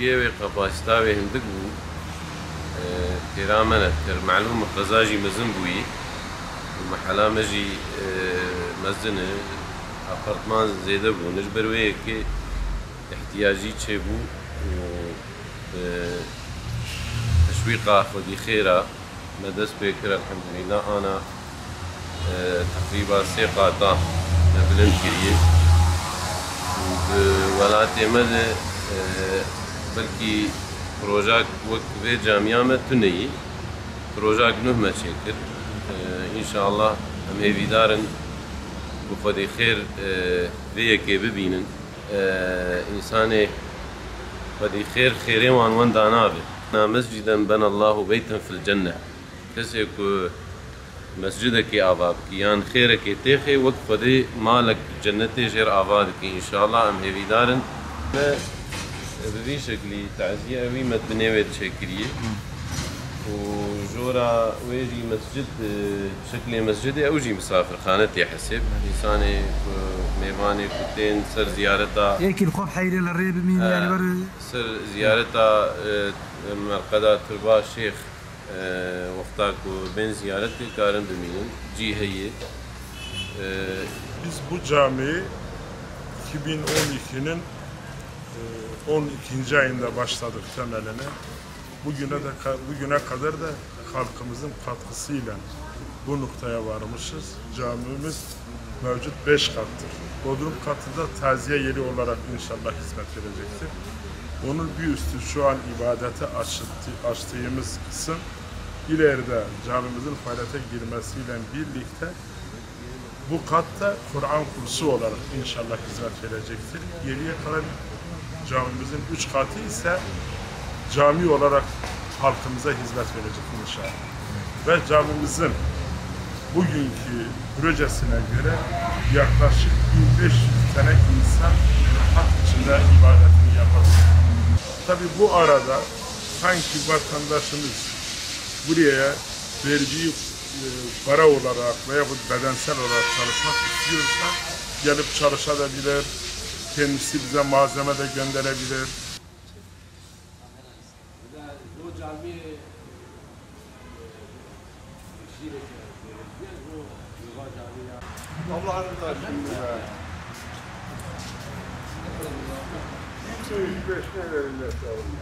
جيه وقباستا وهندق بو ترامنت كر معلومة قزاجي مزن بوي ومحلا مجي مزنه أبارتمان زيادة بو نجبر ويكي احتياجي تشيبو تشويقا خودي خيرا مدس بكر الحمد لله أنا تقريبا 3 قاطع بلند كريه وولاتي مدى بلكي بروجاك وقت في جامعة تنيي بروجاك نهمة شكل إن شاء الله هم هيفي دارن وخدي خير فيكي ببينن إنساني خدي خير خيرين وان دانابه مسجدا بنى الله بيتا في الجنة كسيكو مسجدك آباد كيان خيرك تيخي وقت خدي مالك جنتي غير آبادك إن شاء الله هم هيفي دارن بذي شكلي تعزية أوي متبنيوة شكلية وجورا ويجي مسجد بشكل مسجدي أو جي مسافر خانتي حسب إنساني ميماني كتين سر زيارتها هيك الخوف حيري للريب مين يعني سر زيارتها مرقدة تربا الشيخ وقتاك بين زيارتي كارن بمينن جي هي Biz bu camiyi 2012'nin 12. ayında başladık temeline. Bugüne kadar da halkımızın katkısıyla bu noktaya varmışız. Camimiz mevcut 5 kattır. Bodrum katı da taziye yeri olarak inşallah hizmet verecektir. Onun bir üstü şu an ibadete açtığımız kısım ileride camimizin faaliyete girmesiyle birlikte bu katta Kur'an kursu olarak inşallah hizmet verecektir. Geriye kalan camimizin 3 katı ise cami olarak halkımıza hizmet verecek inşallah. Ve camimizin bugünkü projesine göre yaklaşık 1500 tane insan hak içinde ibadetini yapacak. Tabi bu arada sanki vatandaşımız buraya verdiği para olarak veya bedensel olarak çalışmak istiyorsa gelip çalışabilir, kendisi bize malzeme de gönderebilir. Allah'ın da şimdi be. Kimse 105 ne verirler sağ olun.